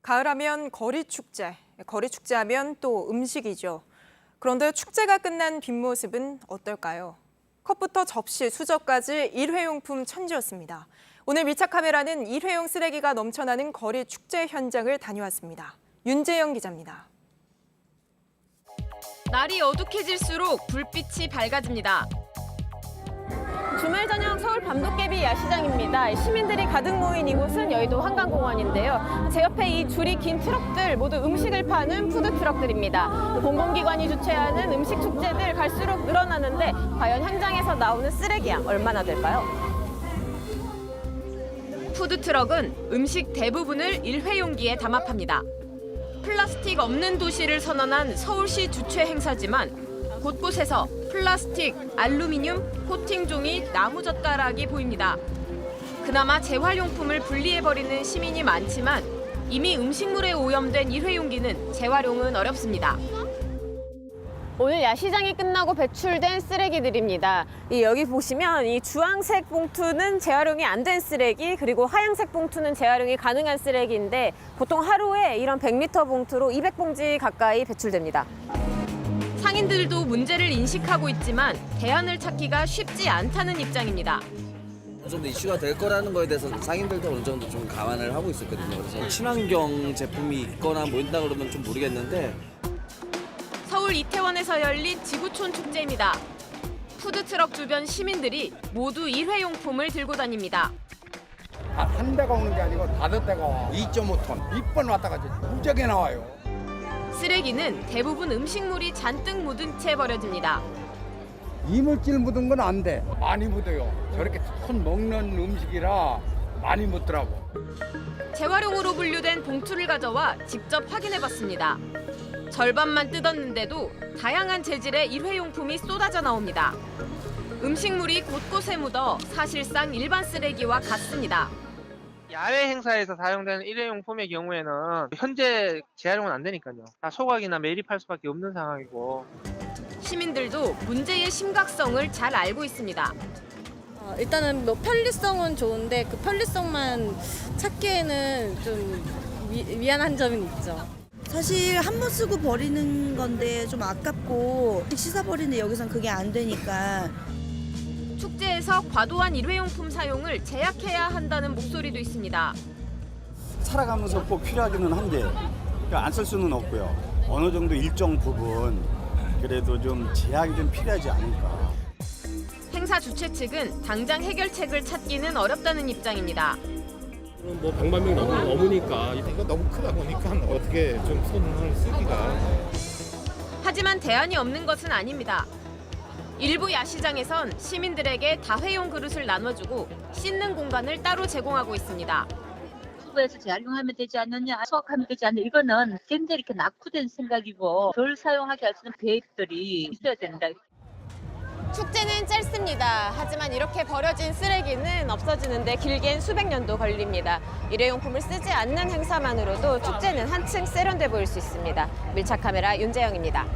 가을하면 거리축제, 거리축제하면 또 음식이죠. 그런데 축제가 끝난 뒷모습은 어떨까요? 컵부터 접시, 수저까지 일회용품 천지였습니다. 오늘 밀착 카메라는 일회용 쓰레기가 넘쳐나는 거리축제 현장을 다녀왔습니다. 윤재영 기자입니다. 날이 어둑해질수록 불빛이 밝아집니다. 주말 저녁 서울 밤도깨비 야시장입니다. 시민들이 가득 모인 이곳은 여의도 한강공원인데요. 제 옆에 이 줄이 긴 트럭들 모두 음식을 파는 푸드트럭들입니다. 공공기관이 주최하는 음식 축제들 갈수록 늘어나는데 과연 현장에서 나오는 쓰레기양 얼마나 될까요? 푸드트럭은 음식 대부분을 일회용기에 담합합니다. 플라스틱 없는 도시를 선언한 서울시 주최 행사지만 곳곳에서 플라스틱, 알루미늄, 코팅종이 나무젓가락이 보입니다. 그나마 재활용품을 분리해버리는 시민이 많지만 이미 음식물에 오염된 일회용기는 재활용은 어렵습니다. 오늘 야시장이 끝나고 배출된 쓰레기들입니다. 여기 보시면 이 주황색 봉투는 재활용이 안 된 쓰레기, 그리고 하얀색 봉투는 재활용이 가능한 쓰레기인데 보통 하루에 이런 100리터 봉투로 200봉지 가까이 배출됩니다. 상인들도 문제를 인식하고 있지만 대안을 찾기가 쉽지 않다는 입장입니다. 어느 정도 이슈가 될 거라는 거에 대해서 상인들도 어느 정도 좀 감안을 하고 있었거든요. 그래서 친환경 제품이 있거나 뭐 있다 그러면 좀 모르겠는데 서울 이태원에서 열린 지구촌 축제입니다. 푸드트럭 주변 시민들이 모두 일회용품을 들고 다닙니다. 한 대가 오는 게 아니고 5대가 2.5톤 6번 왔다 가지 무지하게 나와요. 쓰레기는 대부분 음식물이 잔뜩 묻은 채 버려집니다. 이물질 묻은 건 안 돼. 많이 묻어요. 저렇게 손 먹는 음식이라 많이 묻더라고. 재활용으로 분류된 봉투를 가져와 직접 확인해봤습니다. 절반만 뜯었는데도 다양한 재질의 일회용품이 쏟아져 나옵니다. 음식물이 곳곳에 묻어 사실상 일반 쓰레기와 같습니다. 야외 행사에서 사용되는 일회용품의 경우에는 현재 재활용은 안 되니까요. 다 소각이나 매립할 수밖에 없는 상황이고. 시민들도 문제의 심각성을 잘 알고 있습니다. 일단은 뭐 편리성은 좋은데 그 편리성만 찾기에는 좀 미안한 점은 있죠. 사실 한 번 쓰고 버리는 건데 좀 아깝고 씻어버리는데 여기선 그게 안 되니까. 축제에서 과도한 일회용품 사용을 제약해야 한다는 목소리도 있습니다. 살아가면서 꼭 필요하기는 한데 안 쓸 수는 없고요. 어느 정도 일정 부분 그래도 좀 제약이 좀 필요하지 않을까. 행사 주최 측은 당장 해결책을 찾기는 어렵다는 입장입니다. 뭐 100만 명 넘으니까 이거 너무 크다 보니까 어떻게 좀 손을 쓰기가. 하지만 대안이 없는 것은 아닙니다. 일부 야시장에선 시민들에게 다회용 그릇을 나눠주고 씻는 공간을 따로 제공하고 있습니다. 에서 재활용하면 되지 않느냐, 수확하면 되지 않느냐, 이거는 굉장히 이렇게 낙후된 생각이고 덜 사용하게 할 수 있는 계획들이 있어야 된다. 축제는 짧습니다. 하지만 이렇게 버려진 쓰레기는 없어지는데 길게는 수백 년도 걸립니다. 일회용품을 쓰지 않는 행사만으로도 축제는 한층 세련돼 보일 수 있습니다. 밀착 카메라 윤재영입니다.